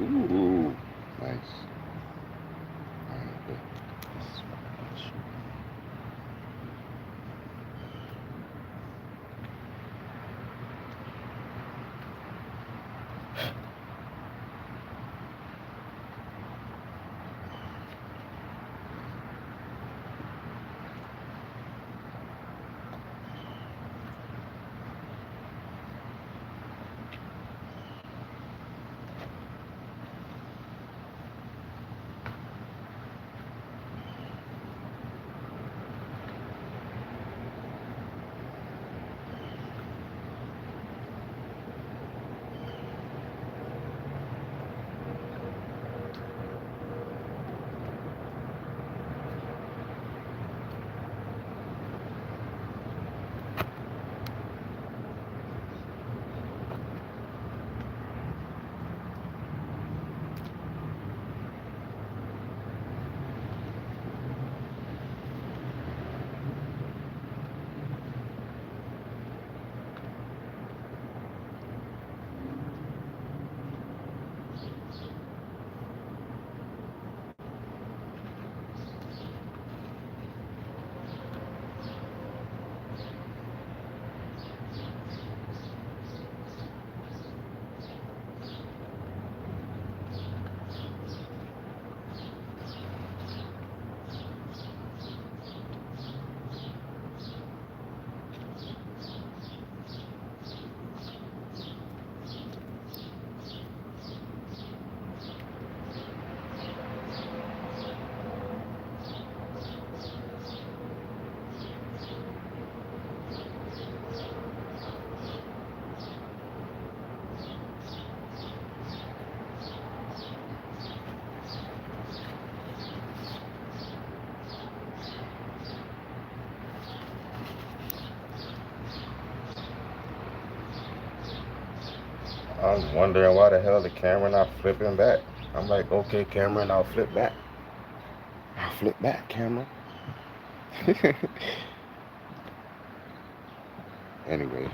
Ooh, nice. Alright, good. This is what I want to show I was wondering why the hell the camera not flipping back. I'm like, okay, camera, and I'll flip back. I'll flip back, camera. Anyway,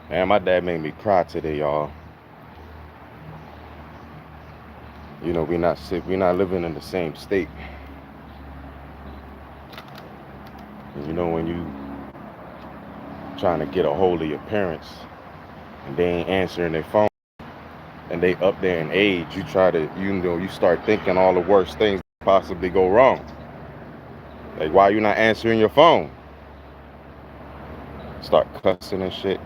man, my dad made me cry today, y'all. You know, we're not living in the same state. And you know, when you trying to get a hold of your parents and they ain't answering their phone and they up there in age, you try to, you know, you start thinking all the worst things that possibly go wrong. Like, why you not answering your phone? Start cussing and shit.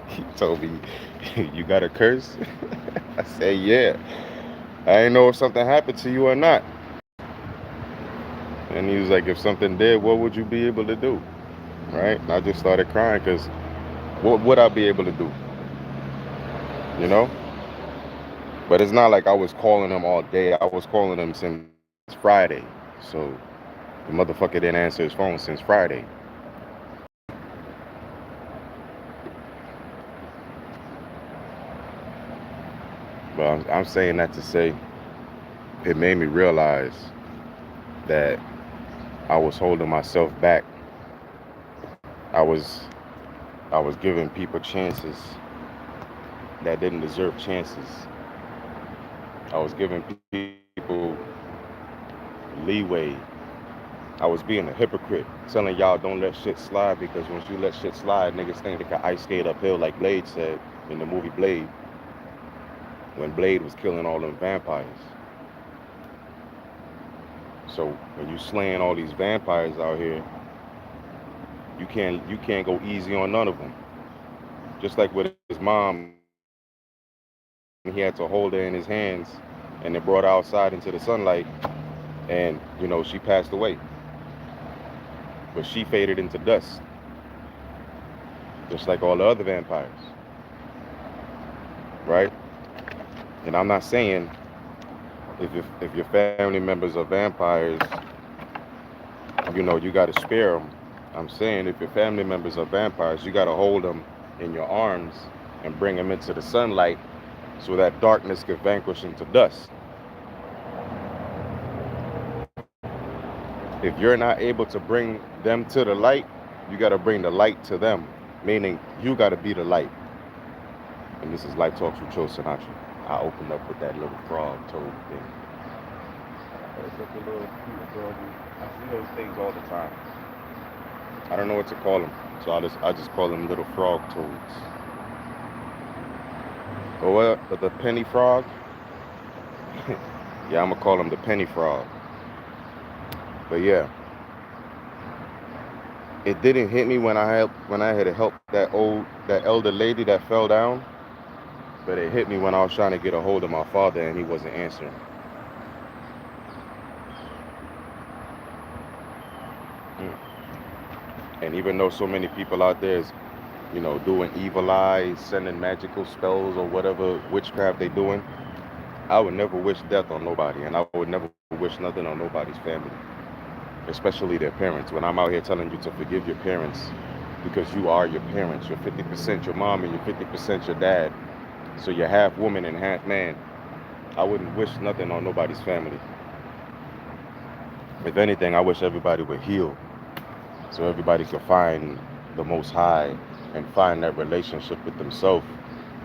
He told me, you got a curse? I said, yeah. I didn't know if something happened to you or not. And he was like, if something did, what would you be able to do? Right? And I just started crying because what would I be able to do? You know? But it's not like I was calling him all day. I was calling him since Friday. So the motherfucker didn't answer his phone since Friday. But I'm saying that to say it made me realize that I was holding myself back. I was I was giving people chances that didn't deserve chances. I was giving people leeway. I was being a hypocrite, telling y'all don't let shit slide because once you let shit slide, niggas think they can ice skate uphill like Blade said in the movie Blade when Blade was killing all them vampires. So when you slaying all these vampires out here, you can't go easy on none of them. Just like with his mom, he had to hold her in his hands and they brought her outside into the sunlight and she passed away. But she faded into dust, just like all the other vampires, right? And I'm not saying if your family members are vampires, you got to spare them. I'm saying if your family members are vampires, you got to hold them in your arms and bring them into the sunlight so that darkness could vanquish into dust. If you're not able to bring them to the light, you got to bring the light to them, meaning you got to be the light. And this is Light Talks with Joe Sinatra. I opened up with that little frog toad thing. It's such a little cute, adorable. I see those things all the time. I don't know what to call them, so I just call them little frog toads. Or what? The penny frog? Yeah, I'm gonna call them the penny frog. But yeah, it didn't hit me when I had to help that elder lady that fell down. But it hit me when I was trying to get a hold of my father and he wasn't answering. Mm. And even though so many people out there is, doing evil eyes, sending magical spells or whatever witchcraft they doing, I would never wish death on nobody, and I would never wish nothing on nobody's family, especially their parents. When I'm out here telling you to forgive your parents because you are your parents, you're 50% your mom and you're 50% your dad, so you're half woman and half man. I wouldn't wish nothing on nobody's family. If anything, I wish everybody would heal so everybody could find the Most High and find that relationship with themselves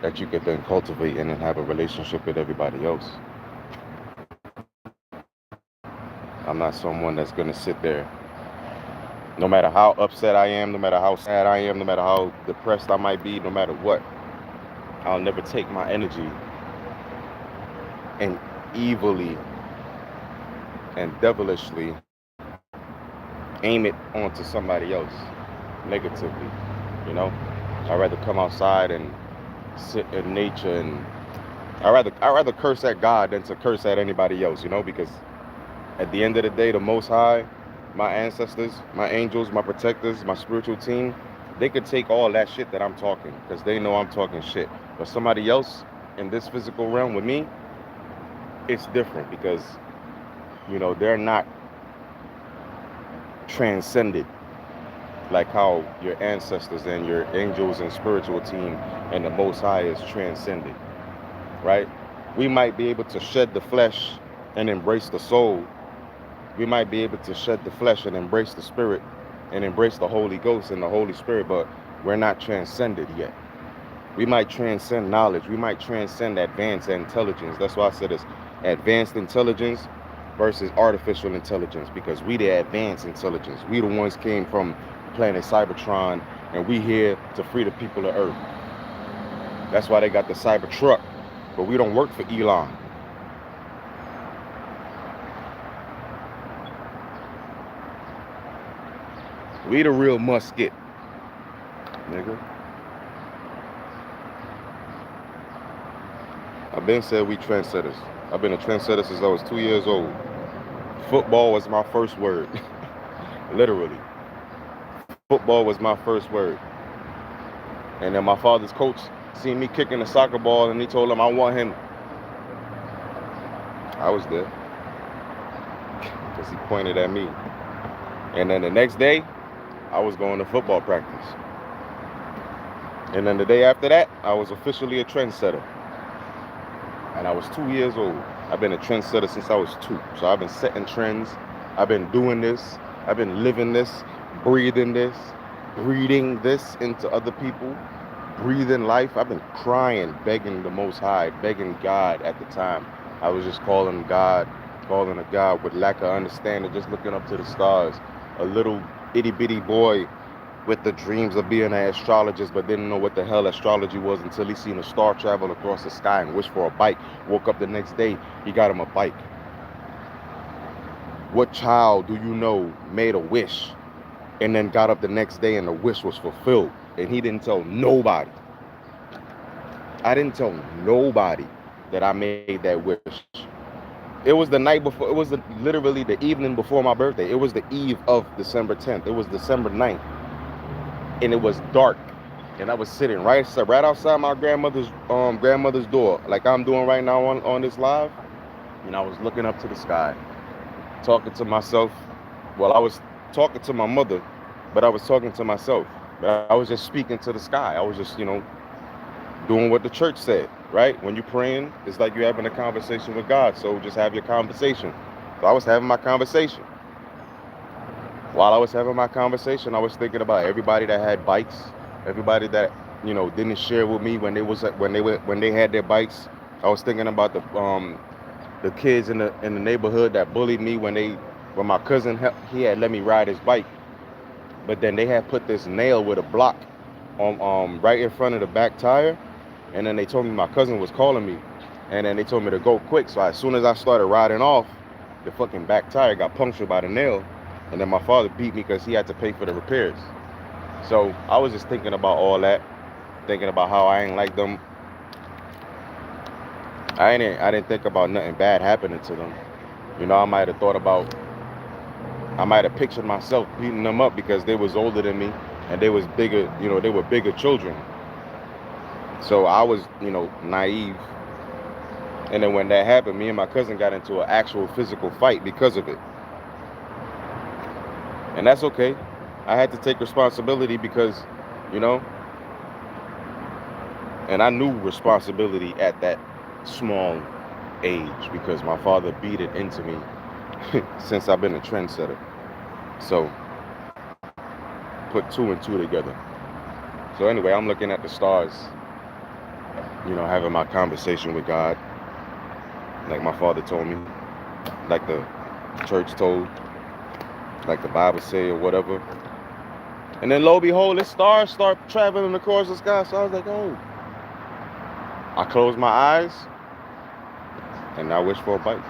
that you could then cultivate and then have a relationship with everybody else. I'm not someone that's going to sit there, no matter how upset I am, no matter how sad I am, no matter how depressed I might be, no matter what, I'll never take my energy and evilly and devilishly aim it onto somebody else negatively. You know, I'd rather come outside and sit in nature, and I rather curse at God than to curse at anybody else. Because at the end of the day, the Most High, my ancestors, my angels, my protectors, my spiritual team, they could take all that shit that I'm talking because they know I'm talking shit. But somebody else in this physical realm with me, it's different because they're not transcended like how your ancestors and your angels and spiritual team and the Most High is transcended, right? We might be able to shed the flesh and embrace the soul. We might be able to shed the flesh and embrace the spirit and embrace the Holy Ghost and the Holy Spirit, but we're not transcended yet. We might transcend knowledge. We might transcend advanced intelligence. That's why I said it's advanced intelligence versus artificial intelligence, because we the advanced intelligence. We the ones came from planet Cybertron, and we here to free the people of Earth. That's why they got the Cybertruck, but we don't work for Elon. We the real musket, nigga. I've been said we trendsetters. I've been a trendsetter since I was 2 years old. Football was my first word. Literally. Football was my first word. And then my father's coach seen me kicking the soccer ball and he told him I want him. I was there. Because he pointed at me. And then the next day, I was going to football practice. And then the day after that, I was officially a trendsetter. And I was 2 years old. I've been a trendsetter since I was 2. So I've been setting trends. I've been doing this. I've been living this, breathing this, breathing this into other people, breathing life. I've been crying, begging the Most High, begging God at the time. I was just calling a God with lack of understanding, just looking up to the stars. A little itty bitty boy with the dreams of being an astrologist, but didn't know what the hell astrology was until he seen a star travel across the sky and wished for a bike. Woke up the next day, he got him a bike. What child do you know made a wish and then got up the next day and the wish was fulfilled? And he didn't tell nobody. I didn't tell nobody that I made that wish. It was the night before. It was literally the evening before my birthday. It was the eve of December 10th. It was December 9th. And it was dark. And I was sitting right outside my grandmother's door, like I'm doing right now on this live. And I was looking up to the sky, talking to myself. Well, I was talking to my mother, but I was talking to myself. But I was just speaking to the sky. I was just, doing what the church said, right? When you're praying, it's like you're having a conversation with God. So just have your conversation. So I was having my conversation. While I was having my conversation, I was thinking about everybody that had bikes, everybody that didn't share with me when they had their bikes, I was thinking about the kids in the neighborhood that bullied me when my cousin he had let me ride his bike, but then they had put this nail with a block on right in front of the back tire, and then they told me my cousin was calling me, and then they told me to go quick. So as soon as I started riding off, the fucking back tire got punctured by the nail, and then my father beat me because he had to pay for the repairs. So I was just thinking about all that, thinking about how I ain't like them. I didn't think about nothing bad happening to them. I might have thought about, I might have pictured myself beating them up because they was older than me and they was bigger. They were bigger children. So I was, naive. And then when that happened, me and my cousin got into an actual physical fight because of it. And that's okay. I had to take responsibility because, you know, and I knew responsibility at that small age because my father beat it into me since I've been a trendsetter. So put two and two together. So anyway, I'm looking at the stars, having my conversation with God, like my father told me, like the church told, like the Bible say or whatever. And then lo and behold, the stars start traveling across the sky. So I was like, oh. I closed my eyes and I wish for a bite.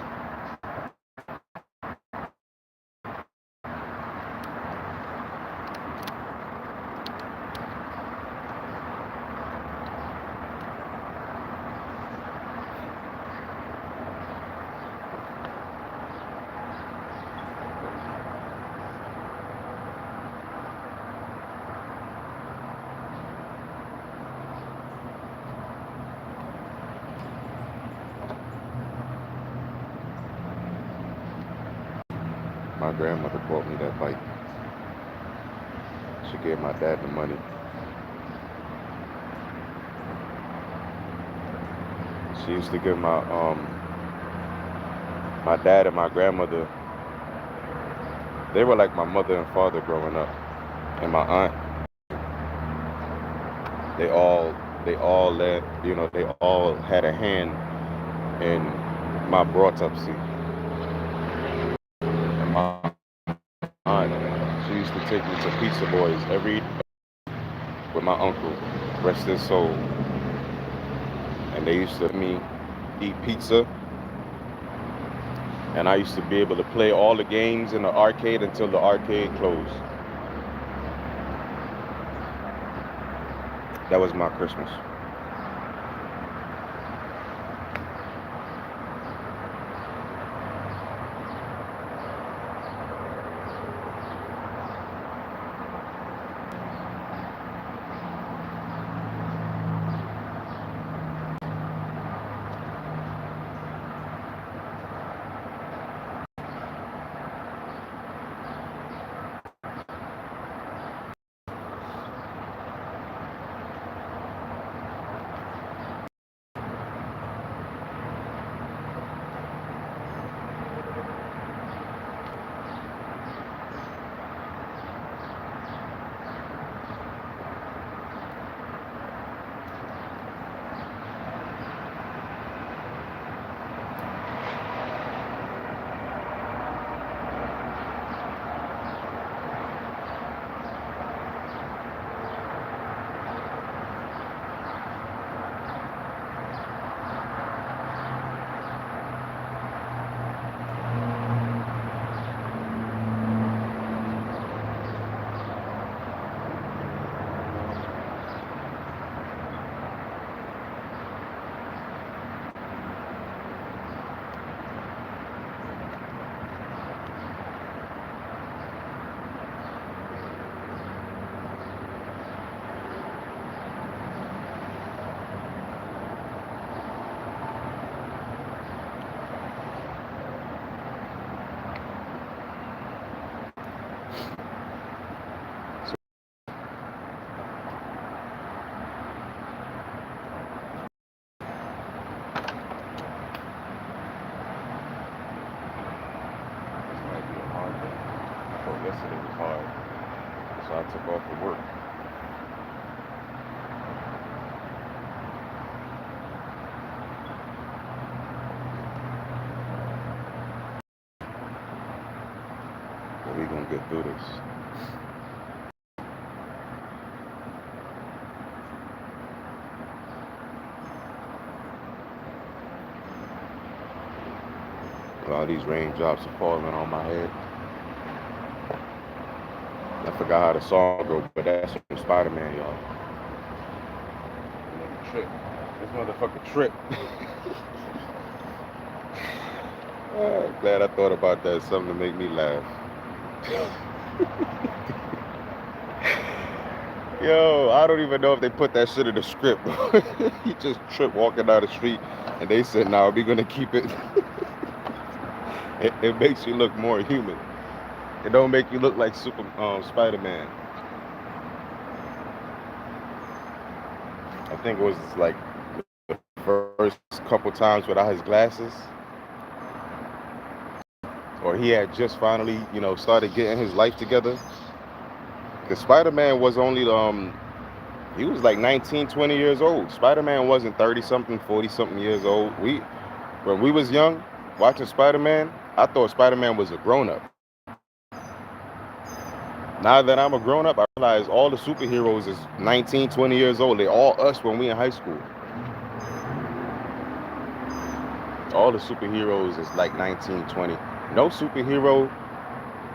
My grandmother bought me that bike. She gave my dad the money. She used to give my dad and my grandmother. They were like my mother and father growing up, and my aunt. They all they all had a hand in my brought up. See, and my aunt, she used to take me to Pizza Boys every with my uncle, rest his soul, and they used to let me eat pizza, and I used to be able to play all the games in the arcade until the arcade closed. That was my Christmas. This might be a hard day. I thought yesterday was hard, so I took off for work. We gonna get through this. All these raindrops are falling on my head. I forgot how the song go, but that's from Spider-Man, y'all. Trip. This motherfucker trip. Glad I thought about that. Something to make me laugh. Yo, I don't even know if they put that shit in the script. He just tripped walking down the street, and they said, "Nah, we're gonna keep it." It makes you look more human. It don't make you look like Spider-Man. I think it was like the first couple times without his glasses, or he had just finally, started getting his life together. Because Spider-Man was only he was like 19, 20 years old. Spider-Man wasn't 30 something, 40 something years old. When we was young watching Spider-Man, I thought Spider-Man was a grown-up. Now that I'm a grown-up, I realize all the superheroes is 19, 20 years old. They all us when we in high school. All the superheroes is like 19, 20. No superhero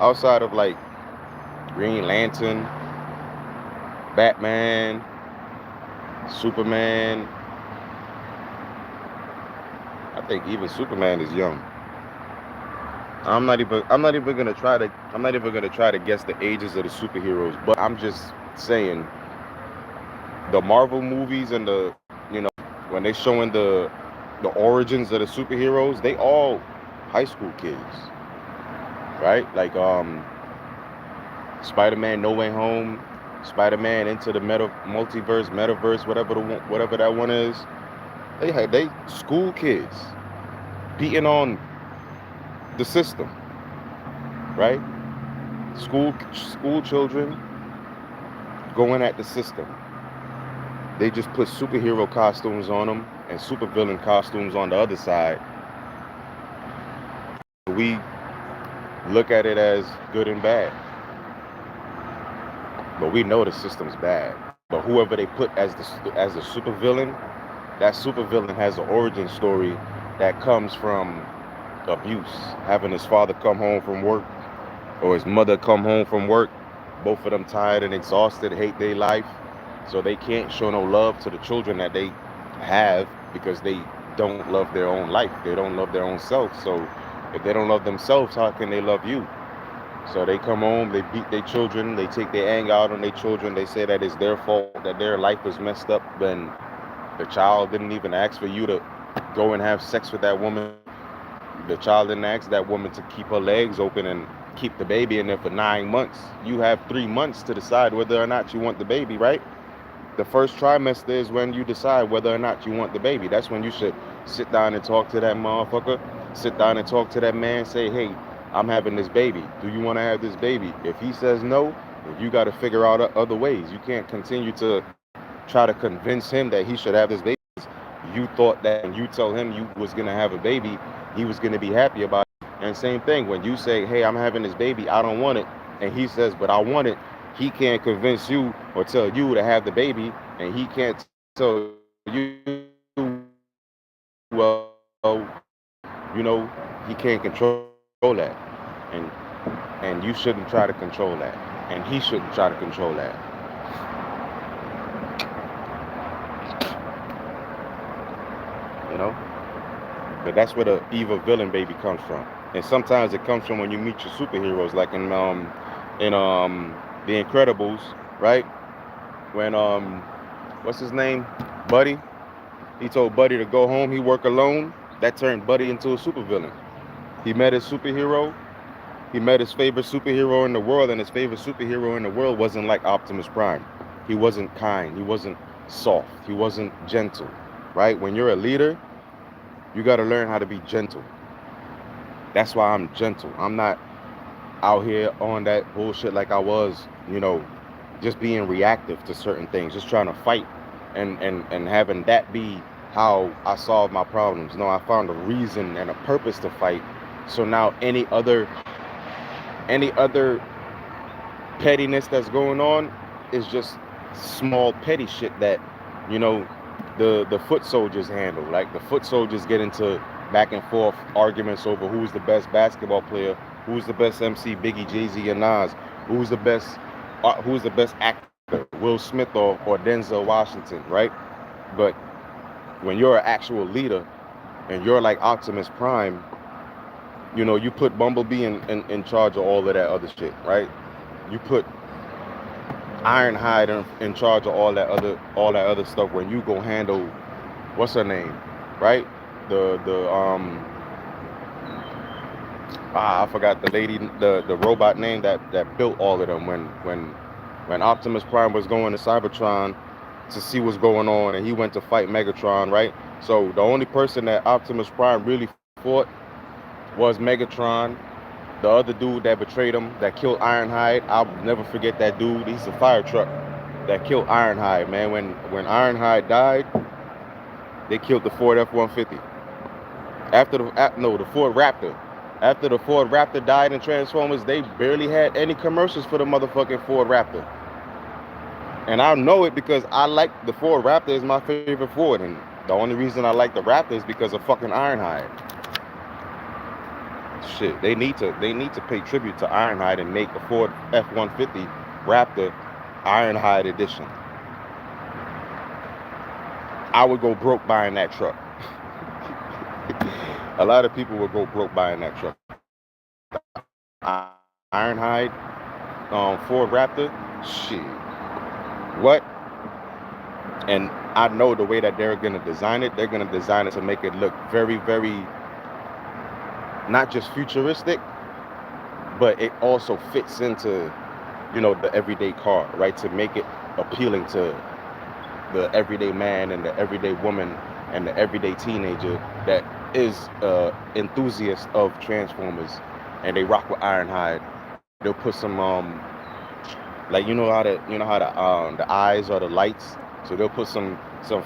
outside of like Green Lantern, Batman, Superman. I think even Superman is young. I'm not even gonna try to guess the ages of the superheroes, but I'm just saying the Marvel movies and when they showing the origins of the superheroes, they all high school kids, right? Like Spider-Man No Way Home, Spider-Man Into the Metaverse, whatever that one is. They school kids beating on the system, right? School children going at the system. They just put superhero costumes on them and supervillain costumes on the other side. We look at it as good and bad, but we know the system's bad. But whoever they put as the supervillain, that supervillain has an origin story that comes from abuse, having his father come home from work or his mother come home from work, both of them tired and exhausted, hate their life, so they can't show no love to the children that they have because they don't love their own life. They don't love their own self. So if they don't love themselves, how can they love you? So they come home, they beat their children, they take their anger out on their children. They say that it's their fault, that their life was messed up when the child didn't even ask for you to go and have sex with that woman. The child didn't ask that woman to keep her legs open and keep the baby in there for 9 months. You have 3 months to decide whether or not you want the baby, right? The first trimester is when you decide whether or not you want the baby. That's when you should sit down and talk to that motherfucker. Sit down and talk to that man. Say, hey, I'm having this baby. Do you want to have this baby? If he says no, you got to figure out other ways. You can't continue to try to convince him that he should have this baby. You thought that when you tell him you was going to have a baby, he was going to be happy about it. And same thing, when you say, hey, I'm having this baby, I don't want it, and he says, but I want it, he can't convince you or tell you to have the baby, and he can't tell you, well, he can't control that. And you shouldn't try to control that. And he shouldn't try to control that. But that's where the evil villain baby comes from. And sometimes it comes from when you meet your superheroes, like in The Incredibles, right? When what's his name? Buddy. He told Buddy to go home, he work alone. That turned Buddy into a supervillain. He met his superhero. He met his favorite superhero in the world, and his favorite superhero in the world wasn't like Optimus Prime. He wasn't kind. He wasn't soft. He wasn't gentle, right? When you're a leader, you got to learn how to be gentle. That's why I'm gentle. I'm not out here on that bullshit like I was, just being reactive to certain things, just trying to fight and having that be how I solve my problems. No, I found a reason and a purpose to fight. So now any other Any other pettiness that's going on is just small petty shit that, you know, the foot soldiers handle. Like the foot soldiers get into back and forth arguments over who's the best basketball player, who's the best MC, Biggie, Jay-Z, and Nas, who's the best actor, Will Smith or Denzel Washington, right? But when you're an actual leader and you're like Optimus Prime, you know, you put Bumblebee in charge of all of that other shit, right? You put Ironhide in charge of all that other stuff when you go handle what's her name, right? The I forgot the lady, the robot name that built all of them when Optimus Prime was going to Cybertron to see what's going on, and he went to fight Megatron, right? So the only person that Optimus Prime really fought was Megatron. The other dude that betrayed him, that killed Ironhide, I'll never forget that dude. He's a fire truck that killed Ironhide, man. When Ironhide died, they killed the Ford F-150. The Ford Raptor. After the Ford Raptor died in Transformers, they barely had any commercials for the motherfucking Ford Raptor. And I know it because I like the Ford Raptor is my favorite Ford, and the only reason I like the Raptor is because of fucking Ironhide. Shit, they need to pay tribute to Ironhide and make a Ford F-150 Raptor Ironhide edition. I would go broke buying that truck. A lot of people would go broke buying that truck. Ironhide, Ford Raptor, shit. What? And I know the way that they're gonna design it to make it look very, very, not just futuristic, but it also fits into, you know, the everyday car, right? To make it appealing to the everyday man and the everyday woman and the everyday teenager that is enthusiast of Transformers, and they rock with Ironhide. They'll put some like you know how the eyes are the lights, so they'll put some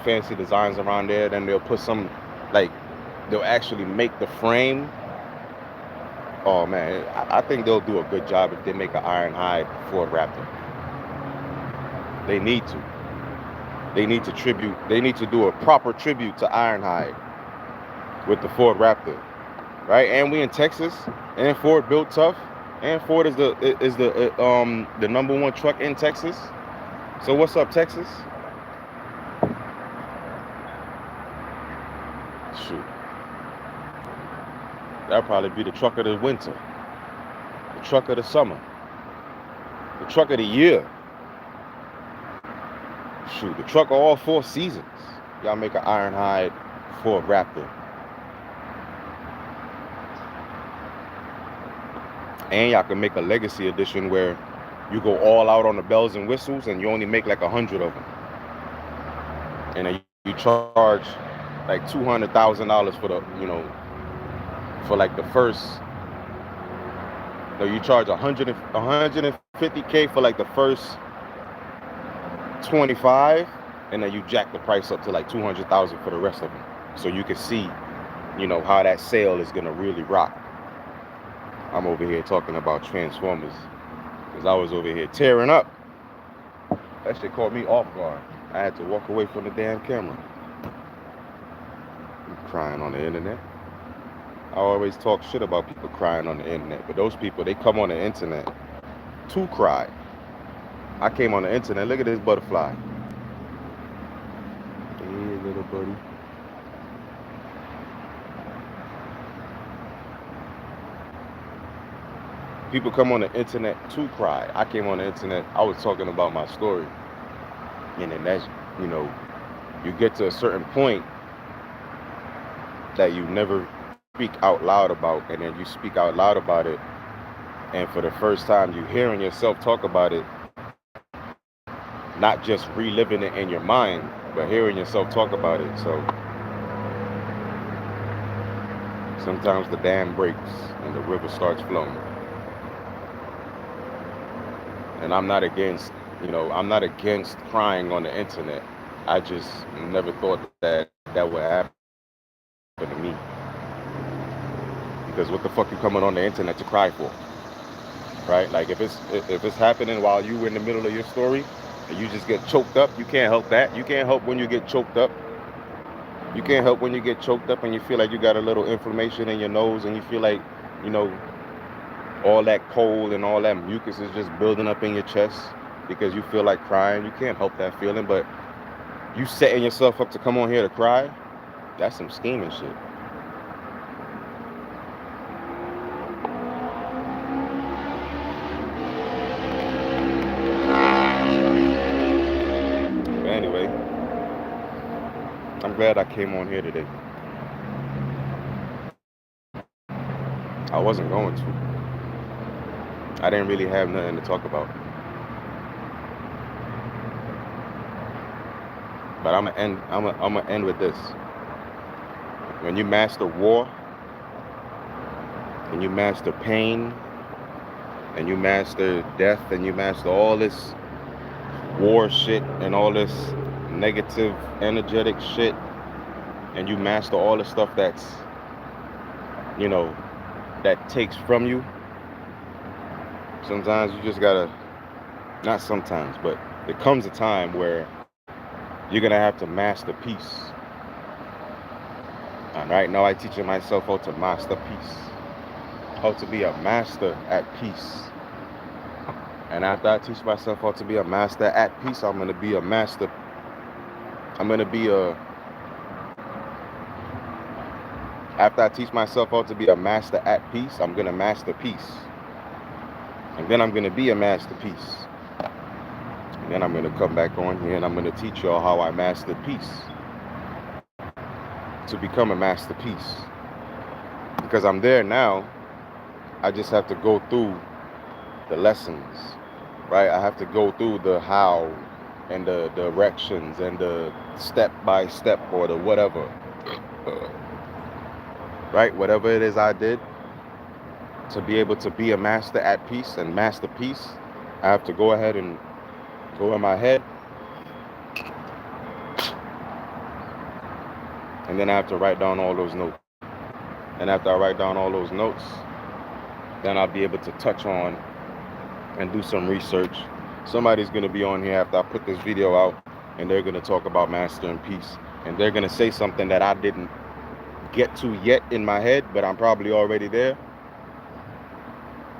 fancy designs around there. Then they'll put some, like, they'll actually make the frame. Oh man, I think they'll do a good job if they make an Ironhide Ford Raptor. They need to. They need to do a proper tribute to Ironhide with the Ford Raptor, right? And we in Texas, and Ford built tough, and Ford is the #1 truck in Texas. So what's up, Texas? Shoot, that'll probably be the truck of the winter, the truck of the summer, the truck of the year. Shoot, the truck of all 4 seasons. Y'all make an Ironhide Ford Raptor. And y'all can make a legacy edition where you go all out on the bells and whistles and you only make like 100 of them. And then you charge like $200,000 for the, you know, for like the first, no, you charge 150K for like the first 25, and then you jack the price up to like 200,000 for the rest of them, so you can see, you know, how that sale is gonna really rock. I'm over here talking about Transformers because I was over here tearing up. That shit caught me off guard. I had to walk away from the damn camera. I'm crying on the internet. I always talk shit about people crying on the internet, but those people, they come on the internet to cry. I came on the internet. Look at this butterfly. Hey, little buddy. People come on the internet to cry. I came on the internet. I was talking about my story. And then that's, you know, you get to a certain point that you never speak out loud about, and then you speak out loud about it. And for the first time, you hearing yourself talk about it, not just reliving it in your mind, but hearing yourself talk about it. So sometimes the dam breaks and the river starts flowing. And I'm not against, you know, I'm not against crying on the internet. I just never thought that would happen to me. Because what the fuck you coming on the internet to cry for? right? Like if it's happening while you in the middle of your story and you just get choked up, you can't help that. You can't help when you get choked up. You can't help when you get choked up and you feel like you got a little inflammation in your nose and you feel like, you know, all that cold and all that mucus is just building up in your chest because you feel like crying. You can't help that feeling, but you setting yourself up to come on here to cry, that's some scheming shit. But anyway, I'm glad I came on here today. I wasn't going to. I didn't really have nothing to talk about. But I'm gonna end with this. When you master war, and you master pain, and you master death, and you master all this war shit and all this negative energetic shit, and you master all the stuff that's, you know, that takes from you, sometimes you just gotta, not sometimes, but there comes a time where you're gonna have to master peace. And right now I'm teaching myself how to master peace, how to be a master at peace. And after I teach myself how to be a master at peace, I'm gonna be a master. I'm gonna be a After I teach myself how to be a master at peace, I'm gonna master peace. And then I'm gonna be a masterpiece. And then I'm gonna come back on here and I'm gonna teach y'all how I mastered peace. To become a masterpiece. Because I'm there now, I just have to go through the lessons, right? I have to go through the how and the directions and the step by step or the whatever. Right? Whatever it is I did to be able to be a master at peace and master peace, I have to go ahead and go in my head. And then I have to write down all those notes. And after I write down all those notes, then I'll be able to touch on and do some research. Somebody's going to be on here after I put this video out, and they're going to talk about mastering peace. And they're going to say something that I didn't get to yet in my head, but I'm probably already there.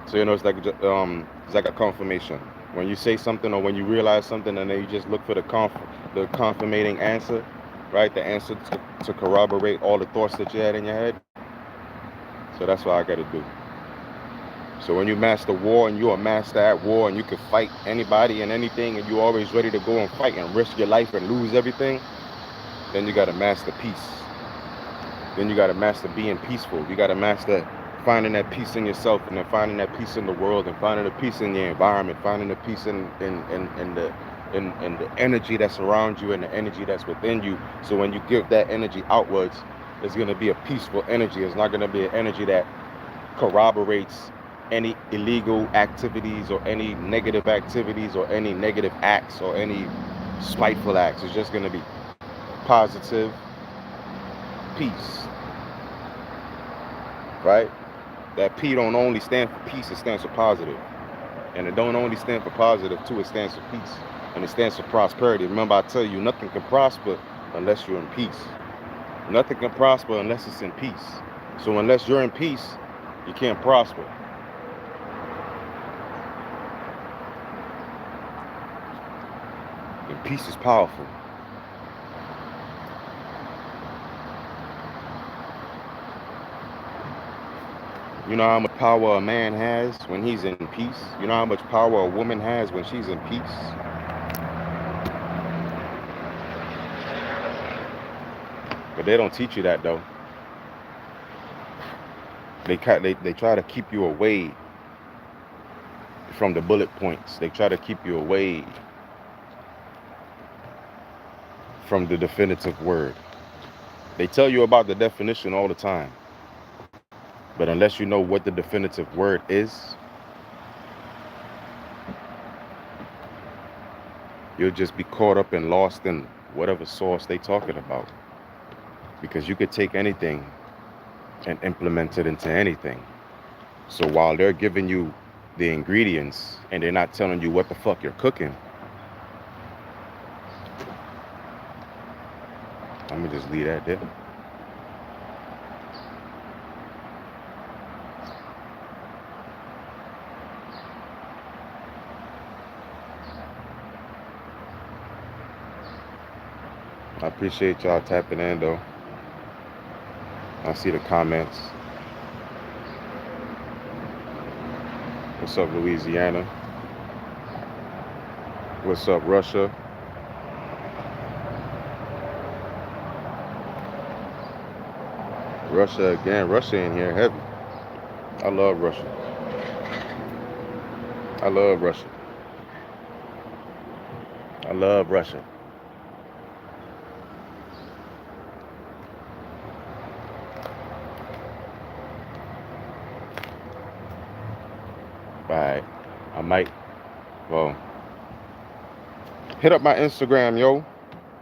So, you know, it's like a confirmation. When you say something or when you realize something and then you just look for the confirmating answer, right? The answer to corroborate all the thoughts that you had in your head. So that's what I got to do. So when you master war and you're a master at war and you can fight anybody and anything and you're always ready to go and fight and risk your life and lose everything, then you got to master peace. Then you got to master being peaceful. You got to master finding that peace in yourself and then finding that peace in the world and finding the peace in your environment, finding the peace in the energy that's around you and the energy that's within you. So when you give that energy outwards, it's going to be a peaceful energy. It's not going to be an energy that corroborates any illegal activities or any negative activities or any negative acts or any spiteful acts. It's just going to be positive peace, right? That P don't only stand for peace, it stands for positive. And it don't only stand for positive too, it stands for peace. And it stands for prosperity. Remember, I tell you, nothing can prosper unless you're in peace. Nothing can prosper unless it's in peace. So unless you're in peace, you can't prosper. And peace is powerful. You know how much power a man has when he's in peace? You know how much power a woman has when she's in peace? But they don't teach you that though. They try to keep you away from the bullet points. They try to keep you away from the definitive word. They tell you about the definition all the time. But unless you know what the definitive word is, you'll just be caught up and lost in whatever source they're talking about. Because you could take anything and implement it into anything. So while they're giving you the ingredients and they're not telling you what the fuck you're cooking. Let me just leave that there. I appreciate y'all tapping in though. I see the comments. What's up, Louisiana? What's up, Russia? Russia again. Russia in here heavy. I love Russia. I love Russia. I love Russia. Alright. I might, well, hit up my Instagram, yo.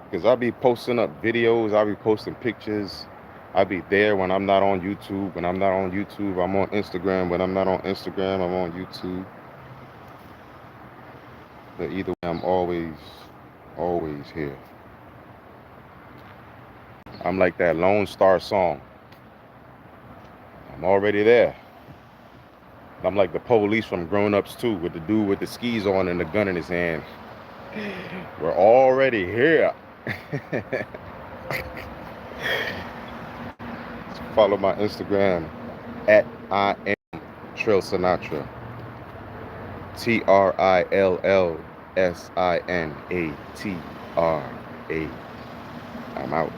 Because I'll be posting up videos. I'll be posting pictures. I'll be there when I'm not on YouTube. When I'm not on YouTube, I'm on Instagram. When I'm not on Instagram, I'm on YouTube. But either way, I'm always here. I'm like that Lone Star song. I'm already there. I'm like the police from Grown Ups 2 with the dude with the skis on and the gun in his hand. We're already here. Follow my Instagram at I am Trill Sinatra. TRILLSINATRA. I'm out.